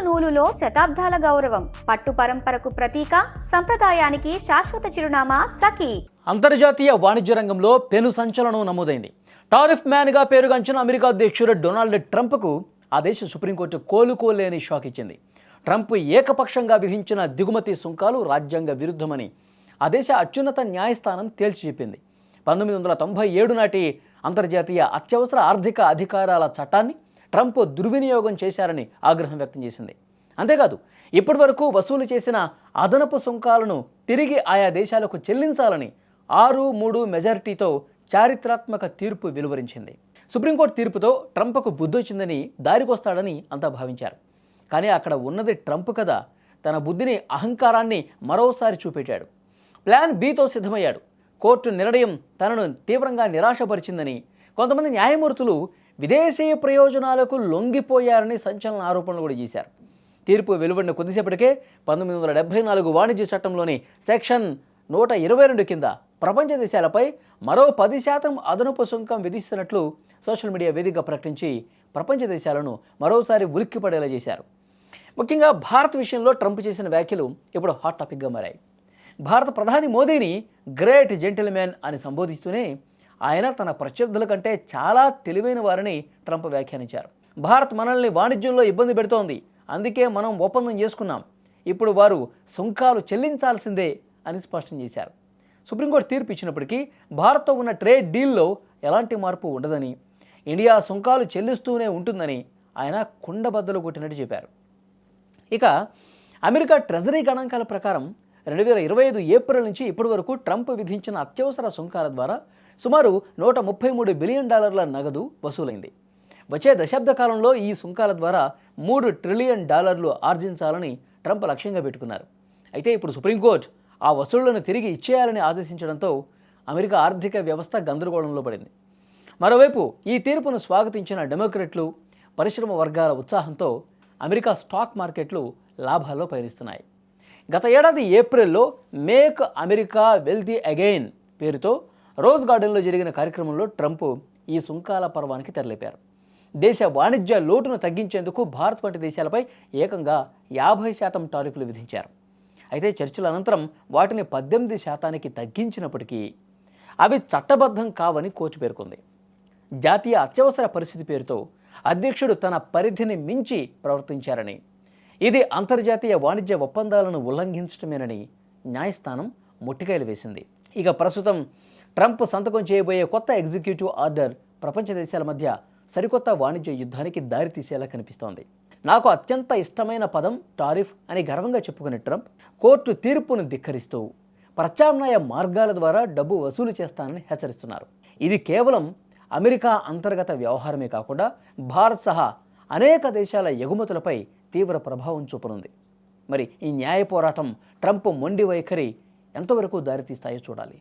నూలులో శతాబ్దాల గౌరవం, పట్టు పరంపరకు ప్రతీక, సంప్రదాయానికి శాశ్వత చిరునామా సఖీ. అంతర్జాతీయ వాణిజ్య రంగంలో పెను సంచలనం నమోదైంది. టారిఫ్ మ్యాన్గా పేరుగాంచిన అమెరికా అధ్యక్షుడు డొనాల్డ్ ట్రంప్కు ఆ దేశ సుప్రీంకోర్టు కోలుకోలేని షాక్ ఇచ్చింది. ట్రంప్ ఏకపక్షంగా విధించిన దిగుమతి సుంకాలు రాజ్యాంగ విరుద్ధమని ఆ దేశ అత్యున్నత న్యాయస్థానం తేల్చి చెప్పింది. 1997 నాటి అంతర్జాతీయ అత్యవసర ఆర్థిక అధికారాల చట్టాన్ని ట్రంప్ దుర్వినియోగం చేశారని ఆగ్రహం వ్యక్తం చేసింది. అంతేకాదు, ఇప్పటి వరకు వసూలు చేసిన అదనపు సుంకాలను తిరిగి ఆయా దేశాలకు చెల్లించాలని 6-3 మెజారిటీతో చారిత్రాత్మక తీర్పు వెలువరించింది. సుప్రీంకోర్టు తీర్పుతో ట్రంప్కు బుద్ధొచ్చిందని, దారికొస్తాడని అంతా భావించారు. కానీ అక్కడ ఉన్నది ట్రంప్ కదా. తన బుద్ధిని, అహంకారాన్ని మరోసారి చూపెట్టాడు. ప్లాన్ బితో సిద్ధమయ్యాడు. కోర్టు నిర్ణయం తనను తీవ్రంగా నిరాశపరిచిందని, కొంతమంది న్యాయమూర్తులు విదేశీయ ప్రయోజనాలకు లొంగిపోయారని సంచలన ఆరోపణలు కూడా చేశారు. తీర్పు వెలువడిన కొద్దిసేపటికే 1974 వాణిజ్య చట్టంలోని సెక్షన్ 122 కింద ప్రపంచ దేశాలపై మరో 10% అదనపు సుంకం విధిస్తున్నట్లు సోషల్ మీడియా వేదికగా ప్రకటించి ప్రపంచ దేశాలను మరోసారి ఉలిక్కిపడేలా చేశారు. ముఖ్యంగా భారత్ విషయంలో ట్రంప్ చేసిన వ్యాఖ్యలు ఇప్పుడు హాట్ టాపిక్గా మారాయి. భారత ప్రధాని మోదీని గ్రేట్ జెంటిల్మెన్ అని సంబోధిస్తూనే ఆయన తన ప్రత్యర్థుల కంటే చాలా తెలివైన వారని ట్రంప్ వ్యాఖ్యానించారు. భారత్ మనల్ని వాణిజ్యంలో ఇబ్బంది పెడుతోంది, అందుకే మనం ఒప్పందం చేసుకున్నాం, ఇప్పుడు వారు సుంకాలు చెల్లించాల్సిందే అని స్పష్టం చేశారు. సుప్రీంకోర్టు తీర్పు ఇచ్చినప్పటికీ భారత్తో ఉన్న ట్రేడ్ డీల్లో ఎలాంటి మార్పు ఉండదని, ఇండియా సుంకాలు చెల్లిస్తూనే ఉంటుందని ఆయన కుండబద్దలు కొట్టినట్టు చెప్పారు. ఇక అమెరికా ట్రెజరీ గణాంకాల ప్రకారం 2025 ఏప్రిల్ నుంచి ఇప్పటి వరకు ట్రంప్ విధించిన అత్యవసర సుంకాల ద్వారా సుమారు $133 బిలియన్ నగదు వసూలైంది. వచ్చే దశాబ్ద కాలంలో ఈ సుంకాల ద్వారా $3 ట్రిలియన్ ఆర్జించాలని ట్రంప్ లక్ష్యంగా పెట్టుకున్నారు. అయితే ఇప్పుడు సుప్రీంకోర్టు ఆ వసూళ్లను తిరిగి ఇచ్చేయాలని ఆదేశించడంతో అమెరికా ఆర్థిక వ్యవస్థ గందరగోళంలో పడింది. మరోవైపు ఈ తీర్పును స్వాగతించిన డెమోక్రట్లు, పరిశ్రమ వర్గాల ఉత్సాహంతో అమెరికా స్టాక్ మార్కెట్లు లాభాల్లో పయనిస్తున్నాయి. గత ఏడాది ఏప్రిల్లో మేక్ అమెరికా వెల్తీ అగైన్ పేరుతో రోజ్ గార్డెన్లో జరిగిన కార్యక్రమంలో ట్రంప్ ఈ సుంకాల పర్వానికి తెరలేపారు. దేశ వాణిజ్య లోటును తగ్గించేందుకు భారత్ వంటి దేశాలపై ఏకంగా 50% టారిఫ్లు విధించారు. అయితే చర్చల అనంతరం వాటిని 18% తగ్గించినప్పటికీ అవి చట్టబద్ధం కావని కోర్టు పేర్కొంది. జాతీయ అత్యవసర పరిస్థితి పేరుతో అధ్యక్షుడు తన పరిధిని మించి ప్రవర్తించారని, ఇది అంతర్జాతీయ వాణిజ్య ఒప్పందాలను ఉల్లంఘించడమేనని న్యాయస్థానం ముట్టికాయలు వేసింది. ఇక ప్రస్తుతం ట్రంప్ సంతకం చేయబోయే కొత్త ఎగ్జిక్యూటివ్ ఆర్డర్ ప్రపంచ దేశాల మధ్య సరికొత్త వాణిజ్య యుద్ధానికి దారితీసేలా కనిపిస్తోంది. నాకు అత్యంత ఇష్టమైన పదం టారిఫ్ అని గర్వంగా చెప్పుకునే ట్రంప్ కోర్టు తీర్పును ధిక్కరిస్తూ ప్రత్యామ్నాయ మార్గాల ద్వారా డబ్బు వసూలు చేస్తానని హెచ్చరిస్తున్నారు. ఇది కేవలం అమెరికా అంతర్గత వ్యవహారమే కాకుండా భారత్ సహా అనేక దేశాల ఎగుమతులపై తీవ్ర ప్రభావం చూపనుంది. మరి ఈ న్యాయ పోరాటం, ట్రంప్ మొండి వైఖరి ఎంతవరకు దారితీస్తాయో చూడాలి.